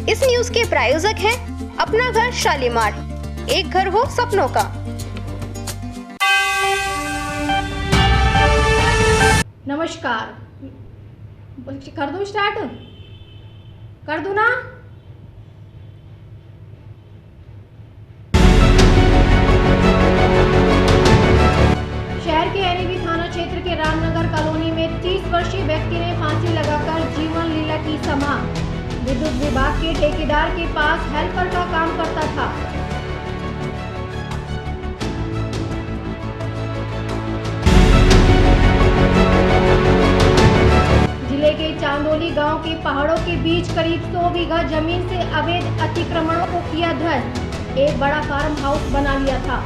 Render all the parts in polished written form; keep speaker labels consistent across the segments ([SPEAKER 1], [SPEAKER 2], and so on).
[SPEAKER 1] इस न्यूज के प्रायोजक हैं अपना घर शालीमार, एक घर हो सपनों का।
[SPEAKER 2] नमस्कार, कर दूं स्टार्ट? कर दूं ना? शहर के एनएबी थाना क्षेत्र के रामनगर कॉलोनी में 30 वर्षीय व्यक्ति ने फांसी लगाकर जीवन लीला की समाप्त। विद्युत विभाग के ठेकेदार के पास हेल्पर का काम करता था। जिले के चांदोली गांव के पहाड़ों के बीच करीब 100 बीघा जमीन से अवैध अतिक्रमणों को किया ध्वस्त। एक बड़ा फार्म हाउस बना लिया था।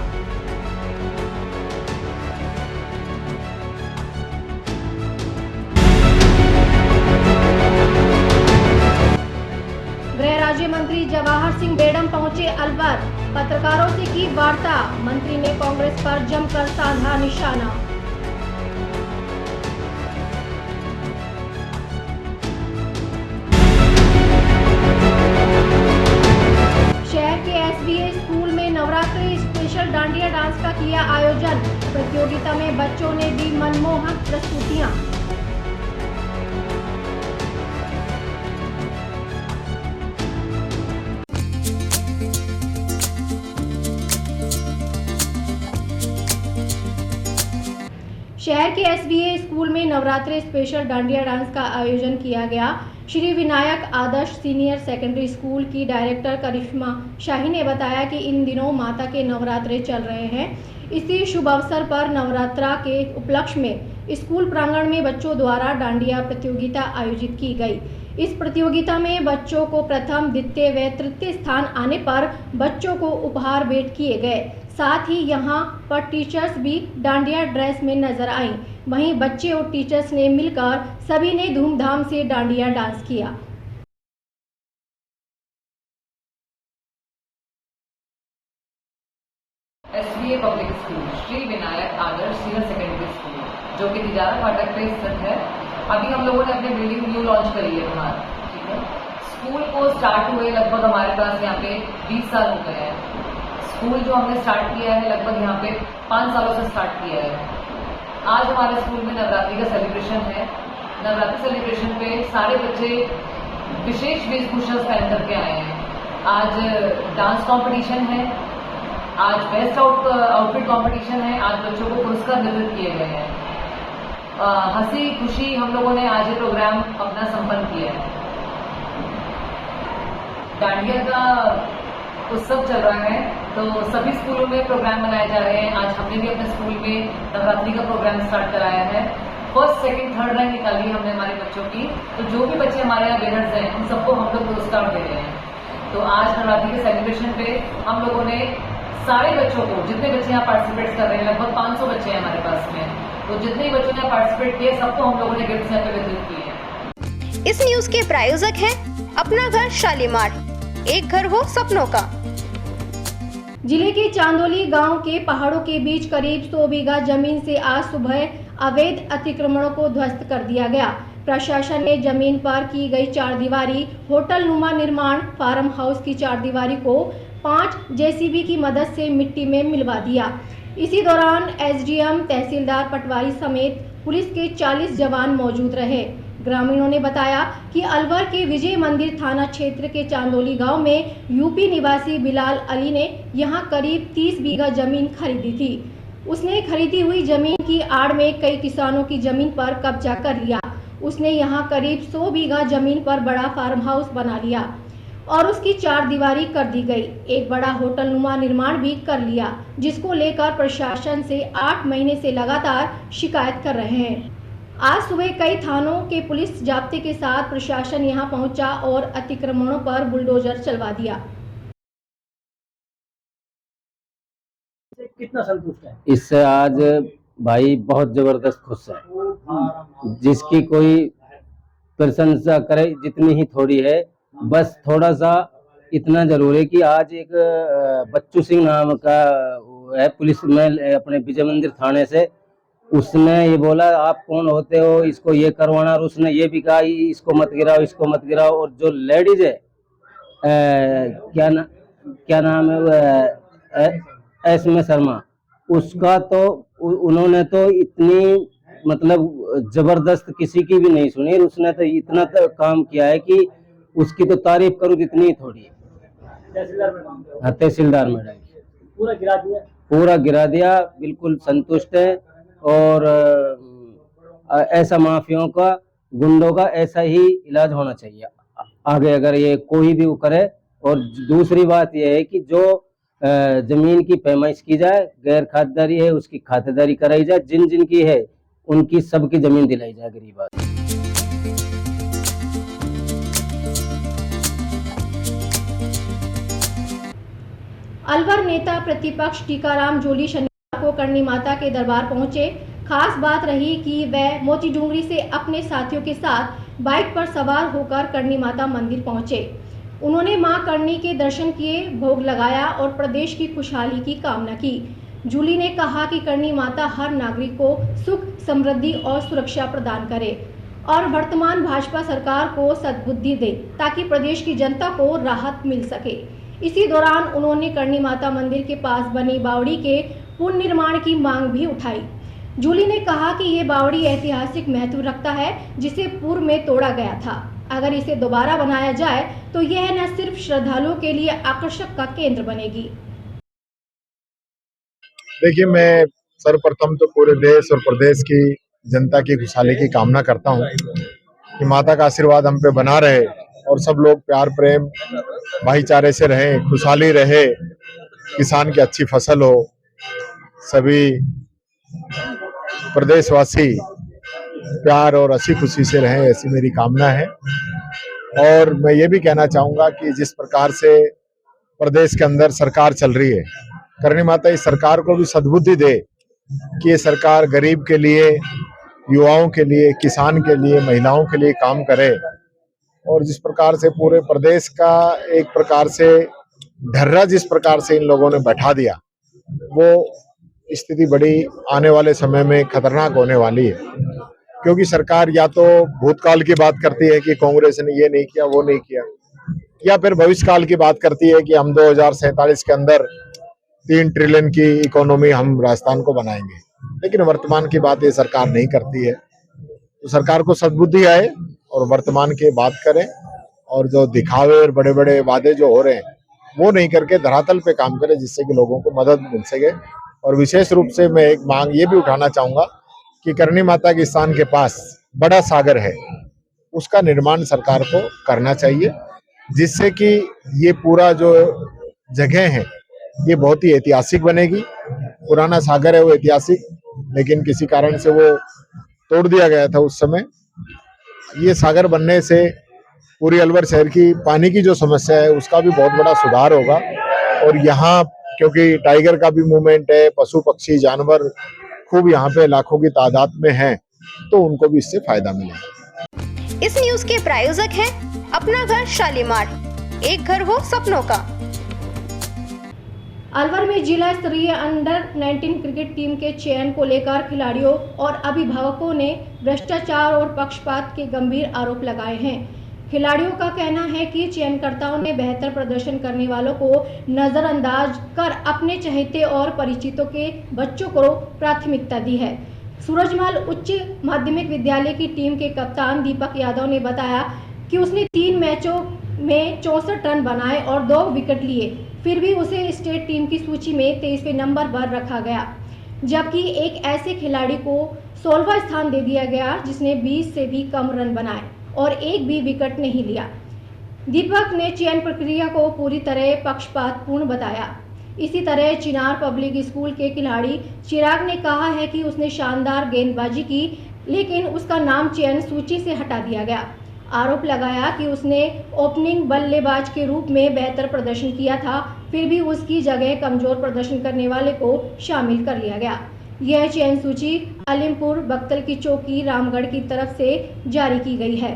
[SPEAKER 2] गृह राज्य मंत्री जवाहर सिंह बेडम पहुंचे अलवर। पत्रकारों से की वार्ता। मंत्री ने कांग्रेस पर जमकर साधा निशाना। शहर के एसबीए स्कूल में नवरात्रि स्पेशल डांडिया डांस का किया आयोजन। प्रतियोगिता में बच्चों ने दी मनमोहक प्रस्तुतियां। शहर के एसबीए स्कूल में नवरात्रि स्पेशल डांडिया डांस का आयोजन किया गया। Shri Vinayak Adarsh senior secondary school की डायरेक्टर करिश्मा शाही ने बताया कि इन दिनों माता के नवरात्रे चल रहे हैं। इसी शुभ अवसर पर नवरात्रा के उपलक्ष्य में स्कूल प्रांगण में बच्चों द्वारा डांडिया प्रतियोगिता आयोजित की गई। इस प्रतियोगिता में बच्चों को प्रथम, द्वितीय व तृतीय स्थान आने पर बच्चों को उपहार भेंट किए गए। साथ ही यहां पर टीचर्स भी डांडिया ड्रेस में नजर आईं। वहीं बच्चे और टीचर्स ने मिलकर सभी ने धूमधाम से डांडिया डांस किया।
[SPEAKER 3] SBA public school Shri Vinayak Adarsh senior secondary school जो कि तिजारा फाटक पे स्थित है। अभी हम लोगों ने अपनी बिल्डिंग न्यू लॉन्च करी है बाहर। ठीक है, स्कूल को स्टार्ट हुए लगभग हमारे पास यहाँ पे 20 साल हो गए हैं। स्कूल जो हमने स्टार्ट किया है लगभग यहाँ पे 5 सालों से स्टार्ट किया है। आज हमारे स्कूल में नवरात्रि का सेलिब्रेशन है। नवरात्रि सेलिब्रेशन पे सारे बच्चे विशेष वेशभूषा पहन करके आए हैं। आज डांस कंपटीशन है, आज बेस्ट आउटफिट कंपटीशन है, आज बच्चों को पुरस्कार वितरित किए गए हैं। हंसी खुशी हम लोगों ने आज ये प्रोग्राम अपना संपन्न किया है। डांडिया का उत्सव चल रहा है तो सभी स्कूलों में प्रोग्राम मनाए जा रहे हैं। आज हमने भी अपने स्कूल में नवरात्रि का प्रोग्राम स्टार्ट कराया है। फर्स्ट, सेकंड, थर्ड रैंक निकाली हमने हमारे बच्चों की। तो जो भी बच्चे हमारे यहाँ विनर्स हैं उन सबको हम लोग पुरस्कार दे रहे हैं। तो आज नवरात्रि के सेलिब्रेशन पे हम लोगों ने सारे बच्चों को, जितने बच्चे यहाँ पार्टिसिपेट कर रहे हैं, लगभग 500 बच्चे हैं हमारे पास में, तो जितने बच्चों ने पार्टिसिपेट किए सबको हम लोगों ने गिफ्ट यहाँ पे वितरित किए हैं।
[SPEAKER 1] इस न्यूज के प्रायोजक हैं अपना घर शालीमार, एक घर हो सपनों का।
[SPEAKER 2] जिले के चांदोली गांव के पहाड़ों के बीच करीब 100 बीघा जमीन से आज सुबह अवैध अतिक्रमणों को ध्वस्त कर दिया गया। प्रशासन ने जमीन पर की गई 4 दीवारी होटल नुमा निर्माण फार्म हाउस की 4 दीवारी को 5 जेसीबी की मदद से मिट्टी में मिलवा दिया। इसी दौरान एसडीएम, तहसीलदार पटवारी समेत पुलिस के 40 जवान मौजूद रहे। ग्रामीणों ने बताया कि अलवर के विजय मंदिर थाना क्षेत्र के चांदोली गांव में यूपी निवासी बिलाल अली ने यहां करीब 30 बीघा जमीन खरीदी थी। उसने खरीदी हुई जमीन की आड़ में कई किसानों की जमीन पर कब्जा कर लिया। उसने यहां करीब 100 बीघा जमीन पर बड़ा फार्म हाउस बना लिया और उसकी 4 दीवारी कर दी गई। एक बड़ा होटल नुमा निर्माण भी कर लिया, जिसको लेकर प्रशासन से 8 महीने से लगातार शिकायत कर रहे हैं। आज सुबह कई थानों के पुलिस जाब्ते के साथ प्रशासन यहां पहुंचा और अतिक्रमणों पर बुलडोजर चलवा दिया।
[SPEAKER 4] कितना संतुष्ट है
[SPEAKER 5] इससे? आज भाई बहुत जबरदस्त खुश है। जिसकी कोई प्रशंसा करे जितनी ही थोड़ी है। बस थोड़ा सा इतना जरूर है कि आज एक बच्चू सिंह नाम का है पुलिस में अपने विजय मंदिर थाने से, उसने ये बोला आप कौन होते हो, इसको ये करवाना, और उसने ये भी कहा इसको मत गिराओ, इसको मत गिराओ। और जो लेडीज है क्या नाम है एस में शर्मा, उसका तो उन्होंने तो इतनी मतलब जबरदस्त किसी की भी नहीं सुनी। उसने तो इतना तो काम किया है कि उसकी तो तारीफ करूं जितनी थोड़ी है। तहसीलदार में पूरा गिरा दिया, बिल्कुल संतुष्ट है। और ऐसा माफियों का, गुंडों का ऐसा ही इलाज होना चाहिए आगे, अगर ये कोई भी वो करे। और दूसरी बात यह है कि जो जमीन की पैमाइश की जाए, गैर खातेदारी है उसकी खातेदारी कराई जाए, जिन जिन की है उनकी सबकी जमीन दिलाई जाए गरीब आदमी।
[SPEAKER 2] अलवर नेता प्रतिपक्ष टीकाराम जूली शनिवार को करनी माता के दरबार पहुंचे। खास बात रही कि वह मोती डूंगरी से अपने साथियों के साथ बाइक पर सवार होकर करनी माता मंदिर पहुंचे। उन्होंने मां करनी के दर्शन किए, भोग लगाया और प्रदेश की खुशहाली की कामना की। जूली ने कहा कि करनी माता हर नागरिक को सुख, समृद्धि और सुरक्षा प्रदान करे और वर्तमान भाजपा सरकार को सद्बुद्धि दे ताकि प्रदेश की जनता को राहत मिल सके। इसी दौरान उन्होंने करनी माता मंदिर के पास बनी बावड़ी के पुनर्निर्माण की मांग भी उठाई। जूली ने कहा कि ये बावड़ी ऐतिहासिक महत्व रखता है, जिसे पूर्व में तोड़ा गया था। अगर इसे दोबारा बनाया जाए तो यह न सिर्फ श्रद्धालुओं के लिए आकर्षक का केंद्र बनेगी।
[SPEAKER 4] देखिए, मैं सर्वप्रथम तो पूरे देश और प्रदेश की जनता की खुशहाली की कामना करता हूं कि माता का आशीर्वाद हम पे बना रहे और सब लोग प्यार प्रेम भाईचारे से रहें, खुशहाली रहे, किसान की अच्छी फसल हो, सभी प्रदेशवासी प्यार और हंसी खुशी से रहें, ऐसी मेरी कामना है। और मैं ये भी कहना चाहूंगा कि जिस प्रकार से प्रदेश के अंदर सरकार चल रही है, करनी माता इस सरकार को भी सद्बुद्धि दे कि ये सरकार गरीब के लिए, युवाओं के लिए, किसान के लिए, महिलाओं के लिए काम करे। और जिस प्रकार से पूरे प्रदेश का एक प्रकार से ढर्रा जिस प्रकार से इन लोगों ने बैठा दिया, वो स्थिति बड़ी आने वाले समय में खतरनाक होने वाली है। क्योंकि सरकार या तो भूतकाल की बात करती है कि कांग्रेस ने ये नहीं किया, वो नहीं किया, या फिर भविष्यकाल की बात करती है कि हम 2047 के अंदर 3 ट्रिलियन की इकोनॉमी हम राजस्थान को बनाएंगे। लेकिन वर्तमान की बात ये सरकार नहीं करती है। तो सरकार को सद्बुद्धि आए और वर्तमान की बात करें, और जो दिखावे और बड़े बड़े वादे जो हो रहे हैं वो नहीं करके धरातल पे काम करें, जिससे कि लोगों को मदद मिल सके। और विशेष रूप से मैं एक मांग ये भी उठाना चाहूंगा कि करनी माता के स्थान के पास बड़ा सागर है, उसका निर्माण सरकार को करना चाहिए, जिससे कि ये पूरा जो जगह है ये बहुत ही ऐतिहासिक बनेगी। पुराना सागर है वो ऐतिहासिक, लेकिन किसी कारण से वो तोड़ दिया गया था उस समय। ये सागर बनने से पूरी अलवर शहर की पानी की जो समस्या है उसका भी बहुत बड़ा सुधार होगा। और यहाँ क्योंकि टाइगर का भी मूवमेंट है, पशु पक्षी जानवर खूब यहाँ पे लाखों की तादाद में हैं, तो उनको भी इससे फायदा मिलेगा।
[SPEAKER 1] इस न्यूज के प्रायोजक हैं अपना घर शालीमार, एक घर हो सपनों का।
[SPEAKER 2] अलवर में जिला स्तरीय अंडर 19 क्रिकेट टीम के चयन को लेकर खिलाड़ियों और अभिभावकों ने भ्रष्टाचार और पक्षपात के गंभीर आरोप लगाए हैं। खिलाड़ियों का कहना है कि चयनकर्ताओं ने बेहतर प्रदर्शन करने वालों को नजरअंदाज कर अपने चहेते और परिचितों के बच्चों को प्राथमिकता दी है। सूरजमल उच्च माध्यमिक विद्यालय की टीम के कप्तान दीपक यादव ने बताया कि उसने 3 मैचों में 64 रन बनाए और 2 विकेट लिए, फिर भी उसे स्टेट टीम की सूची में 23वें नंबर पर रखा गया, जबकि एक ऐसे खिलाड़ी को 16वां स्थान दे दिया गया जिसने 20 से भी कम रन बनाए और एक भी विकेट नहीं लिया। दीपक ने चयन प्रक्रिया को पूरी तरह पक्षपातपूर्ण बताया। इसी तरह चिनार पब्लिक स्कूल के खिलाड़ी चिराग ने कहा है कि उसने शानदार गेंदबाजी की, लेकिन उसका नाम चयन सूची से हटा दिया गया। आरोप लगाया कि उसने ओपनिंग बल्लेबाज के रूप में बेहतर प्रदर्शन किया था, फिर भी उसकी जगह कमजोर प्रदर्शन करने वाले को शामिल कर लिया गया। यह चयन सूची अलीमपुर, बख्तल की चौकी, रामगढ़ की तरफ से जारी की गई है।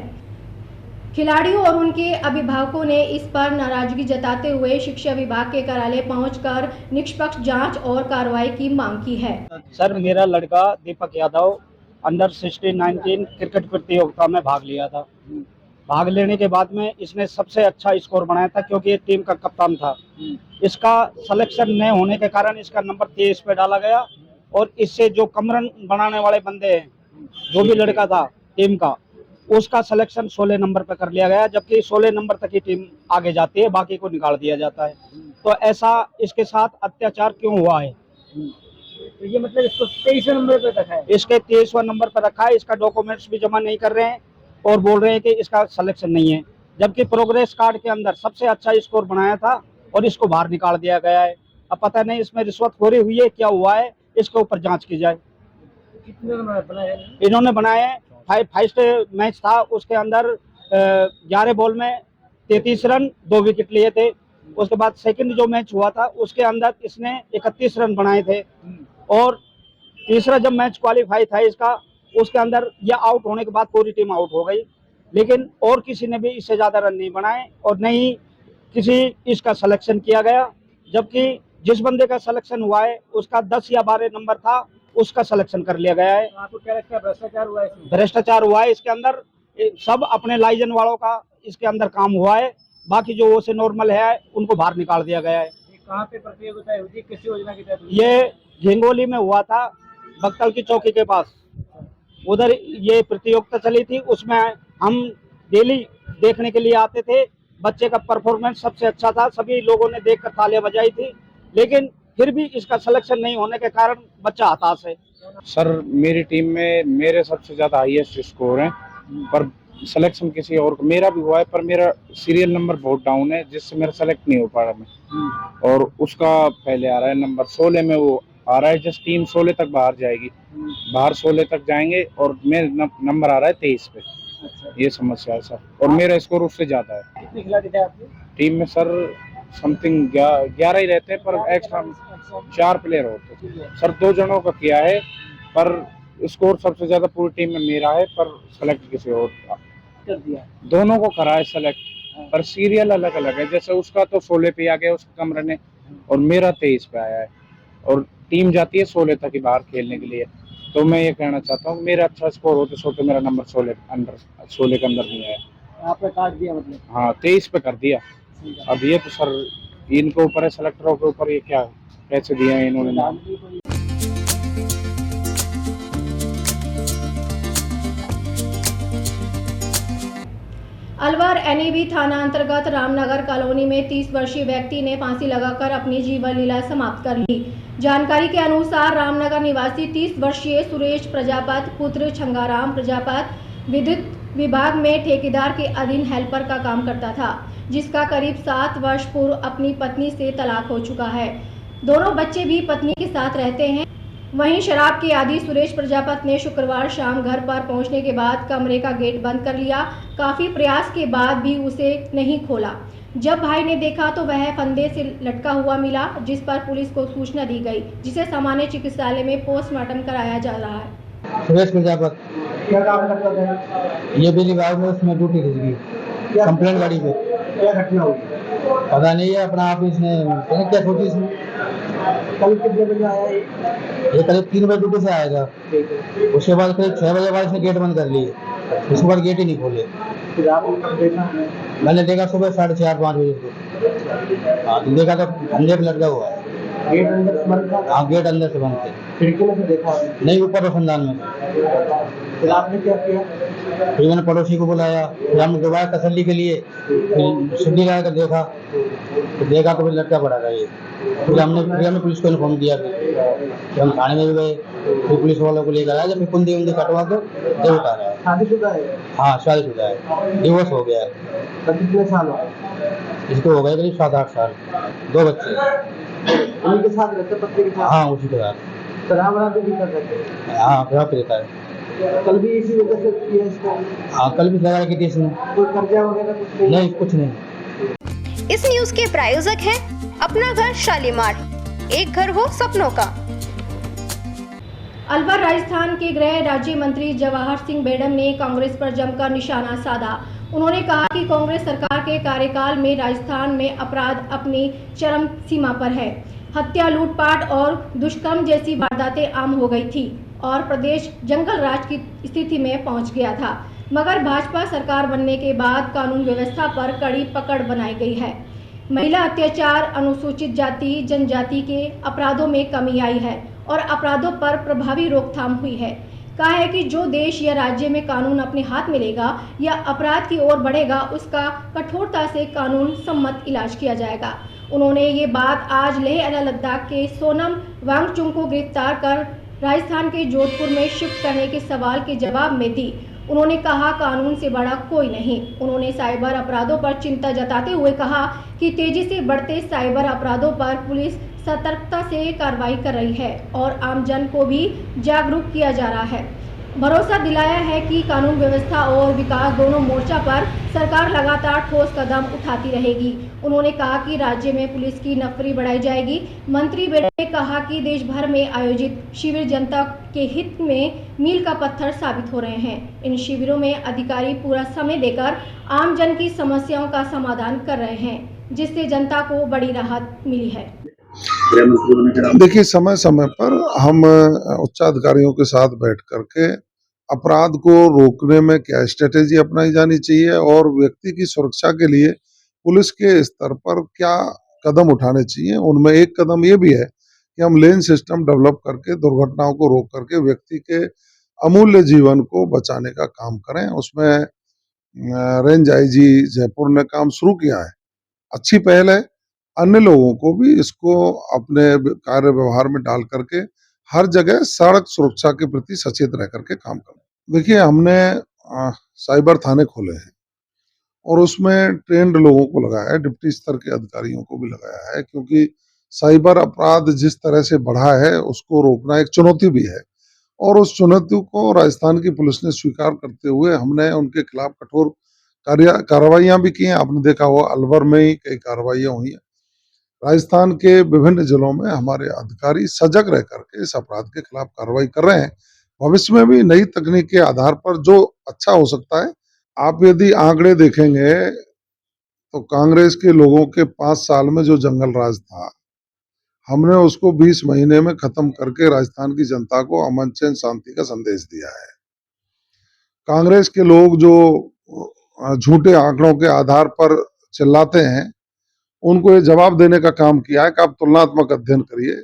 [SPEAKER 2] खिलाड़ियों और उनके अभिभावकों ने इस पर नाराजगी जताते हुए शिक्षा विभाग के कार्यालय पहुंचकर निष्पक्ष जांच और कार्रवाई की मांग की है।
[SPEAKER 6] सर, मेरा लड़का दीपक यादव अंडर 16-19 क्रिकेट प्रतियोगिता में भाग लिया था। भाग लेने के बाद में इसने सबसे अच्छा स्कोर बनाया था, क्योंकि ये टीम का कप्तान था। इसका सिलेक्शन न होने के कारण इसका नंबर 23 पे डाला गया, और इससे जो कमरन बनाने वाले बंदे हैं, जो भी लड़का था टीम का, उसका सिलेक्शन 16 नंबर पे कर लिया गया, जबकि 16 नंबर तक ही टीम आगे जाती है, बाकी को निकाल दिया जाता है। तो ऐसा इसके साथ अत्याचार क्यों हुआ है?
[SPEAKER 7] तो ये मतलब इसको 23वें नंबर पे रखा है।
[SPEAKER 6] इसके 23वें नंबर पर रखा है, इसका डॉक्यूमेंट्स भी जमा नहीं कर रहे हैं और बोल रहे हैं कि इसका सिलेक्शन नहीं है, जबकि प्रोग्रेस कार्ड के अंदर सबसे अच्छा स्कोर बनाया था और इसको बाहर निकाल दिया गया है। अब पता नहीं इसमें रिश्वतखोरी हुई है, क्या हुआ है, इसके ऊपर जांच की जाए।
[SPEAKER 7] कितने बनाए हैं?
[SPEAKER 6] इन्होंने बनाए, फर्स्ट मैच था उसके अंदर 11 बॉल में 33 रन 2 विकेट लिए थे। उसके बाद सेकंड जो मैच हुआ था उसके अंदर इसने 31 रन बनाए थे, और तीसरा जब मैच क्वालिफाई था इसका, उसके अंदर ये आउट होने के बाद पूरी टीम आउट हो गई, लेकिन और किसी ने भी इससे ज्यादा रन नहीं बनाए और न ही किसी इसका सिलेक्शन किया गया। जबकि जिस बंदे का सिलेक्शन हुआ है उसका 10 या 12 नंबर था, उसका सिलेक्शन कर लिया गया है।
[SPEAKER 7] आपको क्या लगता है भ्रष्टाचार हुआ है इसमें?
[SPEAKER 6] भ्रष्टाचार हुआ है इसके अंदर, सब अपने लाइजन वालों का इसके अंदर काम हुआ है, बाकी जो वो से नॉर्मल है उनको बाहर निकाल दिया गया है।
[SPEAKER 7] ये कहाँ पे प्रतियोगिता हुई थी, किस योजना के तहत?
[SPEAKER 6] ये झिंगोली में हुआ था, बक्तल की चौकी के पास, उधर ये प्रतियोगिता चली थी। उसमें हम डेली देखने के लिए आते थे, बच्चे का परफॉर्मेंस सबसे अच्छा था, सभी लोगों ने देखकर तालियां बजाई थी, लेकिन फिर भी इसका सिलेक्शन नहीं होने के कारण बच्चा हताश है।
[SPEAKER 8] सर मेरी टीम में मेरे सबसे ज्यादा हाईएस्ट स्कोर है, पर सिलेक्शन किसी और को, मेरा भी हुआ है पर मेरा सीरियल नंबर बहुत डाउन है, जिससे मेरा सेलेक्ट नहीं हो पा रहा मैं, और उसका पहले आ रहा है नंबर 16 में वो आ रहा है। जस्ट टीम 16 तक बाहर जाएगी, बाहर 16 तक जाएंगे और मेरा नंबर आ रहा है 23 पे। ये समस्या है सर, और मेरा स्कोर उससे ज्यादा है।
[SPEAKER 7] कितने खिलाड़ी थे आपके
[SPEAKER 8] टीम में सर समथिंग 11 ही रहते हैं, पर एक्स्ट्रा 4 प्लेयर होते सर। 2 जनों का किया है, पर स्कोर सबसे ज्यादा पूरी टीम में मेरा है, पर सेलेक्ट किसी और
[SPEAKER 7] कर दिया?
[SPEAKER 8] दोनों को करा है सेलेक्ट, पर सीरियल अलग अलग है। जैसे उसका तो 16 पे आ गया उसका कमरे ने, और मेरा 23 पे आया है, और टीम जाती है 16 तक ही बाहर खेलने के लिए। तो मैं ये कहना चाहता हूँ मेरा अच्छा स्कोर होते सोते मेरा नंबर 16 के अंदर नहीं आया।
[SPEAKER 7] आपने काट दिया मतलब?
[SPEAKER 8] हाँ 23 पे कर दिया। अब ये तो सर इनके ऊपर है, सेलेक्टरों के ऊपर, ये क्या कैसे दिया है इन्होंने नाम।
[SPEAKER 2] अलवर एनएबी थाना अंतर्गत रामनगर कॉलोनी में 30 वर्षीय व्यक्ति ने फांसी लगाकर अपनी जीवन लीला समाप्त कर ली। जानकारी के अनुसार रामनगर निवासी 30 वर्षीय सुरेश प्रजापत पुत्र छंगाराम प्रजापत विद्युत विभाग में ठेकेदार के अधीन हेल्पर का काम करता था, जिसका करीब 7 वर्ष पूर्व अपनी पत्नी से तलाक हो चुका है। दोनों बच्चे भी पत्नी के साथ रहते हैं। वहीं शराब के आदी सुरेश प्रजापत ने शुक्रवार शाम घर पर पहुंचने के बाद कमरे का गेट बंद कर लिया। काफी प्रयास के बाद भी उसे नहीं खोला। जब भाई ने देखा तो वह फंदे से लटका हुआ मिला, जिस पर पुलिस को सूचना दी गई, जिसे सामान्य चिकित्सालय में पोस्टमार्टम कराया जा रहा है।
[SPEAKER 9] सुरेश प्रजापत
[SPEAKER 7] क्या काम करता था?
[SPEAKER 9] ये बिजली विभाग में उसमें ड्यूटी थी इसकी, कंप्लेंट गाड़ी पे।
[SPEAKER 7] क्या घटना हुई?
[SPEAKER 9] पता नहीं है, अपना आप इसने पता नहीं क्या सोची इसने।
[SPEAKER 7] कल कितने बजे आया
[SPEAKER 9] ये करीब 3 बजे ड्यूटी से आएगा, उसके बाद करीब 6 बजे बाद इसने गेट बंद कर लिए, उसके बाद गेट ही नहीं खोले।
[SPEAKER 7] फिर आपने कब देखा?
[SPEAKER 9] मैंने देखा सुबह 4:30-5 बजे को। हाँ तो देखा तो अंधे पे लटका हुआ है।
[SPEAKER 7] गेट अंदर से बंद था?
[SPEAKER 9] हाँ गेट अंदर से बंद थे।
[SPEAKER 7] खिड़की में से देखा?
[SPEAKER 9] नहीं, ऊपर रोशनदान में।
[SPEAKER 7] फिर आपने क्या किया?
[SPEAKER 9] फिर मैंने पड़ोसी को बुलाया, फिर हमने दोबारा तसल्ली के लिए फिर सिड्डी लगा कर देखा, तो देखा तो फिर लटका पड़ा था ये। फिर हमने पुलिस को इन्फॉर्म किया, फिर हम थाने में भी गए, फिर पुलिस वालों को लेकर आया। जब फिर कुंदी उंदी कटवा के जब उतारा है।
[SPEAKER 7] शादीशुदा है?
[SPEAKER 9] हाँ शादीशुदा है, डिवोर्स हो गया है।
[SPEAKER 7] कितने साल हुआ?
[SPEAKER 9] इसको हो गए करीब 7-8 साल, 2 बच्चे।
[SPEAKER 7] उन्हीं के साथ रहते, पत्नी के साथ?
[SPEAKER 9] हाँ उसी के साथ।
[SPEAKER 7] शराब वराब भी कर सकते?
[SPEAKER 9] हाँ शराब पीता है।
[SPEAKER 7] कल भी इसी वजह से किया इसको?
[SPEAKER 9] हाँ कल भी लगा की थी इसने।
[SPEAKER 7] कोई कर्जा वगैरह कुछ
[SPEAKER 9] नहीं, कुछ नहीं।
[SPEAKER 1] इस न्यूज के प्रायोजक हैं अपना घर शालीमार, एक घर हो सपनों का।
[SPEAKER 2] अलवर राजस्थान के गृह राज्य मंत्री जवाहर सिंह बेडम ने कांग्रेस पर जमकर निशाना साधा। उन्होंने कहा कि कांग्रेस सरकार के कार्यकाल में राजस्थान में अपराध अपनी चरम सीमा पर है। हत्या, लूटपाट और दुष्कर्म जैसी वारदातें आम हो गई थी और प्रदेश जंगल राज की स्थिति में पहुंच गया था। मगर भाजपा सरकार बनने के बाद कानून व्यवस्था पर कड़ी पकड़ बनाई गई है। महिला अत्याचार, अनुसूचित जाति जनजाति के अपराधों में कमी आई है और अपराधों पर प्रभावी रोकथाम हुई है। कहा है कि जो देश या राज्य में कानून अपने हाथ में लेगा या अपराध की ओर बढ़ेगा, उसका कठोरता से कानून सम्मत इलाज किया जाएगा। उन्होंने ये बात आज लेह लद्दाख के सोनम वांगचुक को गिरफ्तार कर राजस्थान के जोधपुर में शिफ्ट करने के सवाल के जवाब में दी। उन्होंने कहा, कानून से बड़ा कोई नहीं। उन्होंने साइबर अपराधों पर चिंता जताते हुए कहा कि तेजी से बढ़ते साइबर अपराधों पर पुलिस सतर्कता से कार्रवाई कर रही है और आमजन को भी जागरूक किया जा रहा है। भरोसा दिलाया है कि कानून व्यवस्था और विकास दोनों मोर्चा पर सरकार लगातार ठोस कदम उठाती रहेगी। उन्होंने कहा कि राज्य में पुलिस की नफरी बढ़ाई जाएगी। मंत्री बेटे ने कहा कि देश भर में आयोजित शिविर जनता के हित में मील का पत्थर साबित हो रहे हैं। इन शिविरों में अधिकारी पूरा समय देकर आम जन की समस्याओं का समाधान कर रहे हैं, जिससे जनता को बड़ी राहत मिली है।
[SPEAKER 10] देखिए, समय समय पर हम उच्चाधिकारियों के साथ बैठ करके अपराध को रोकने में क्या स्ट्रेटेजी अपनाई जानी चाहिए और व्यक्ति की सुरक्षा के लिए पुलिस के स्तर पर क्या कदम उठाने चाहिए। उनमें एक कदम ये भी है कि हम लेन सिस्टम डेवलप करके दुर्घटनाओं को रोक करके व्यक्ति के अमूल्य जीवन को बचाने का काम करें। उसमें रेंज आईजी जयपुर ने काम शुरू किया है, अच्छी पहल है। अन्य लोगों को भी इसको अपने कार्य व्यवहार में डाल करके हर जगह सड़क सुरक्षा के प्रति सचेत रह करके काम करें। देखिए, हमने साइबर थाने खोले हैं और उसमें ट्रेंड लोगों को लगाया है, डिप्टी स्तर के अधिकारियों को भी लगाया है, क्योंकि साइबर अपराध जिस तरह से बढ़ा है उसको रोकना एक चुनौती भी है और उस चुनौती को राजस्थान की पुलिस ने स्वीकार करते हुए हमने उनके खिलाफ कठोर कार्रवाइयां भी की हैं। आपने देखा हुआ अलवर में ही कई कार्रवाइयां हुई हैं। राजस्थान के विभिन्न जिलों में हमारे अधिकारी सजग रह करके इस अपराध के खिलाफ कार्रवाई कर रहे हैं। भविष्य में भी नई तकनीक के आधार पर जो अच्छा हो सकता है। आप यदि आंकड़े देखेंगे तो कांग्रेस के लोगों के 5 साल में जो जंगल राज था, हमने उसको 20 महीने में खत्म करके राजस्थान की जनता को अमन चैन शांति का संदेश दिया है। कांग्रेस के लोग जो झूठे आंकड़ों के आधार पर चिल्लाते हैं, उनको ये जवाब देने का काम किया है कि आप तुलनात्मक अध्ययन करिए।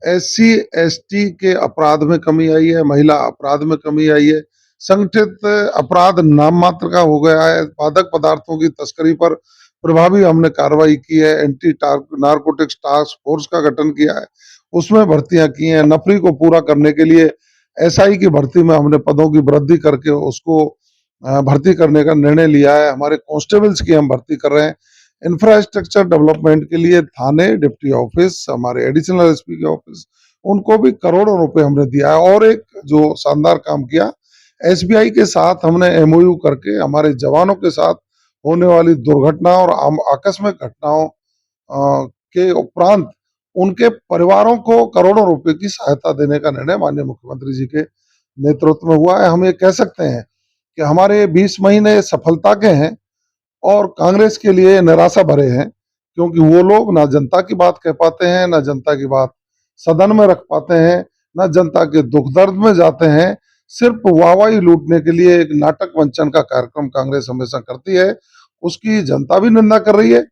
[SPEAKER 10] SC ST के अपराध में कमी आई है, महिला अपराध में कमी आई है, संगठित अपराध नाम मात्र का हो गया है। मादक पदार्थों की तस्करी पर प्रभावी हमने कार्रवाई की है। एंटी नारकोटिक्स टास्क फोर्स का गठन किया है, उसमें भर्तियां की हैं। नफरी को पूरा करने के लिए SI की भर्ती में हमने पदों की वृद्धि करके उसको भर्ती करने का निर्णय लिया है। हमारे कांस्टेबल्स की हम भर्ती कर रहे हैं। इंफ्रास्ट्रक्चर डेवलपमेंट के लिए थाने, डिप्टी ऑफिस, हमारे एडिशनल SP के ऑफिस, उनको भी करोड़ों रुपए हमने दिया है। और एक जो शानदार काम किया, SBI के साथ हमने MOU करके हमारे जवानों के साथ होने वाली दुर्घटना और आकस्मिक घटनाओं के उपरांत उनके परिवारों को करोड़ों रुपए की सहायता देने का निर्णय माननीय मुख्यमंत्री जी के नेतृत्व में हुआ है। हम ये कह सकते हैं कि हमारे 20 महीने सफलता के हैं और कांग्रेस के लिए निराशा भरे हैं, क्योंकि वो लोग ना जनता की बात कह पाते हैं, ना जनता की बात सदन में रख पाते हैं, ना जनता के दुख दर्द में जाते हैं। सिर्फ वाहवाही लूटने के लिए एक नाटक मंचन का कार्यक्रम कांग्रेस हमेशा करती है। उसकी जनता भी निंदा कर रही है,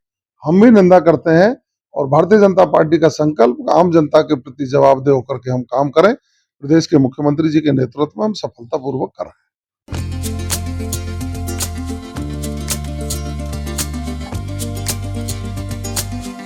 [SPEAKER 10] हम भी निंदा करते हैं और भारतीय जनता पार्टी का संकल्प आम जनता के प्रति जवाबदेह होकर के हम काम करें। प्रदेश के मुख्यमंत्री जी के नेतृत्व में हम सफलतापूर्वक कर रहे हैं।